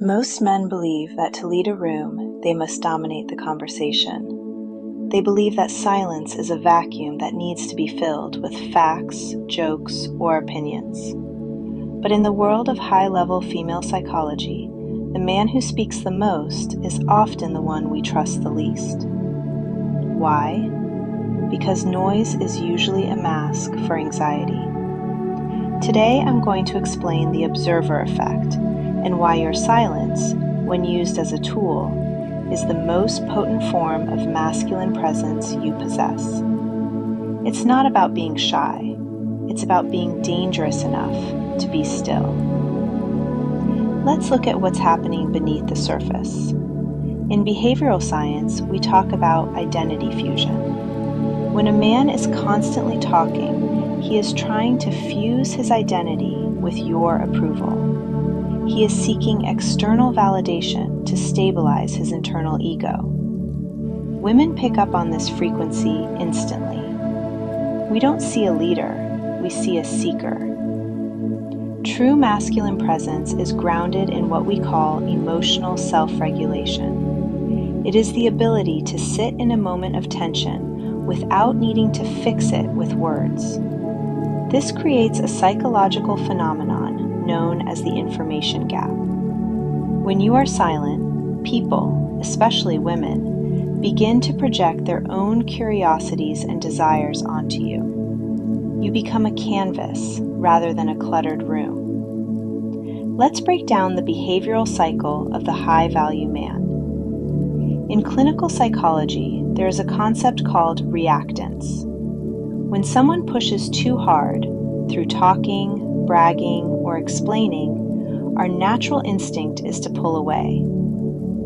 Most men believe that to lead a room, they must dominate the conversation. They believe that silence is a vacuum that needs to be filled with facts, jokes, or opinions. But in the world of high-level female psychology, the man who speaks the most is often the one we trust the least. Why? Because noise is usually a mask for anxiety. Today I'm going to explain the observer effect and why your silence, when used as a tool, is the most potent form of masculine presence you possess. It's not about being shy, it's about being dangerous enough to be still. Let's look at what's happening beneath the surface. In behavioral science, we talk about identity fusion. When a man is constantly talking, he is trying to fuse his identity with your approval. He is seeking external validation to stabilize his internal ego. Women pick up on this frequency instantly. We don't see a leader, we see a seeker. True masculine presence is grounded in what we call emotional self-regulation. It is the ability to sit in a moment of tension without needing to fix it with words. This creates a psychological phenomenon known as the information gap. When you are silent, people, especially women, begin to project their own curiosities and desires onto you. You become a canvas rather than a cluttered room. Let's break down the behavioral cycle of the high-value man. In clinical psychology, there is a concept called reactance. When someone pushes too hard, through talking, bragging, or explaining, our natural instinct is to pull away.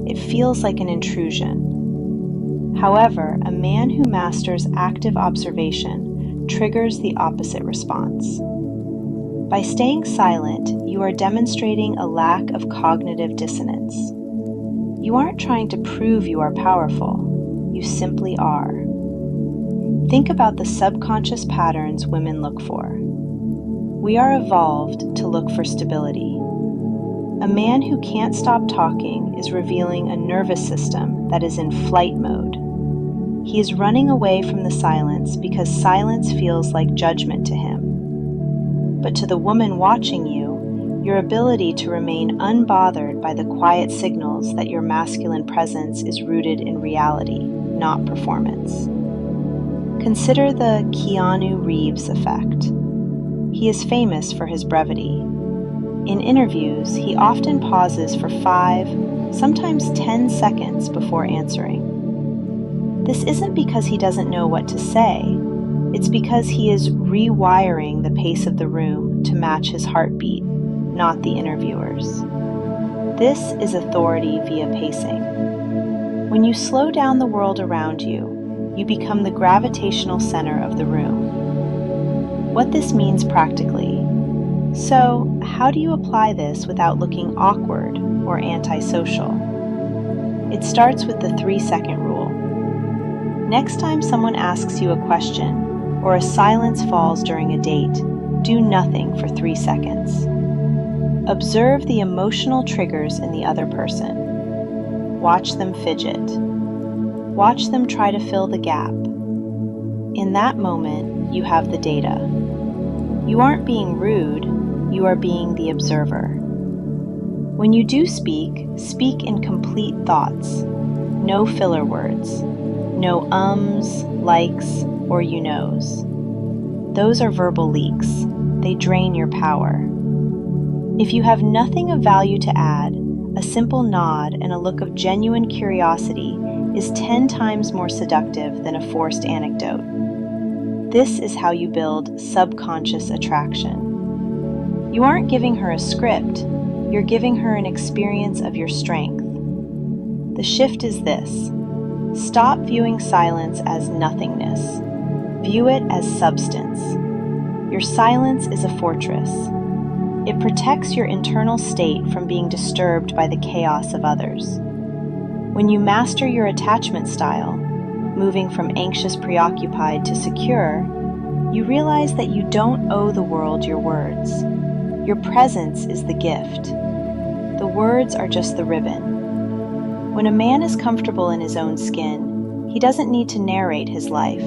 It feels like an intrusion. However, a man who masters active observation triggers the opposite response. By staying silent, you are demonstrating a lack of cognitive dissonance. You aren't trying to prove you are powerful, you simply are. Think about the subconscious patterns women look for. We are evolved to look for stability. A man who can't stop talking is revealing a nervous system that is in flight mode. He is running away from the silence because silence feels like judgment to him. But to the woman watching you, your ability to remain unbothered by the quiet signals that your masculine presence is rooted in reality, not performance. Consider the Keanu Reeves Effect. He is famous for his brevity. In interviews, he often pauses for 5, sometimes 10 seconds before answering. This isn't because he doesn't know what to say, it's because he is rewiring the pace of the room to match his heartbeat, not the interviewer's. This is authority via pacing. When you slow down the world around you, you become the gravitational center of the room. What this means practically. So, how do you apply this without looking awkward or antisocial? It starts with the 3-second rule. Next time someone asks you a question or a silence falls during a date, do nothing for 3 seconds. Observe the emotional triggers in the other person. Watch them fidget. Watch them try to fill the gap. In that moment, you have the data. You aren't being rude, you are being the observer. When you do speak, speak in complete thoughts. No filler words. No ums, likes, or you knows. Those are verbal leaks. They drain your power. If you have nothing of value to add, a simple nod and a look of genuine curiosity is 10 times more seductive than a forced anecdote. This is how you build subconscious attraction. You aren't giving her a script, you're giving her an experience of your strength. The shift is this. Stop viewing silence as nothingness. View it as substance. Your silence is a fortress. It protects your internal state from being disturbed by the chaos of others. When you master your attachment style, moving from anxious preoccupied to secure, you realize that you don't owe the world your words. Your presence is the gift. The words are just the ribbon. When a man is comfortable in his own skin, he doesn't need to narrate his life.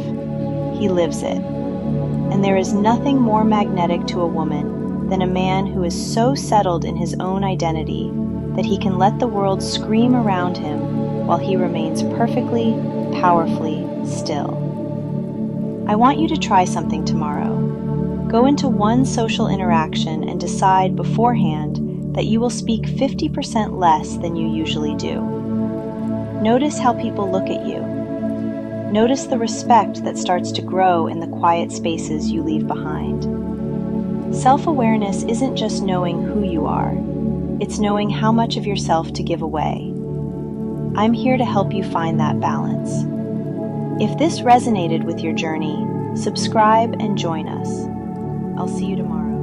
He lives it. And there is nothing more magnetic to a woman than a man who is so settled in his own identity that he can let the world scream around him while he remains perfectly, powerfully still. I want you to try something tomorrow. Go into one social interaction and decide beforehand that you will speak 50% less than you usually do. Notice how people look at you. Notice the respect that starts to grow in the quiet spaces you leave behind. Self-awareness isn't just knowing who you are, it's knowing how much of yourself to give away. I'm here to help you find that balance. If this resonated with your journey, subscribe and join us. I'll see you tomorrow.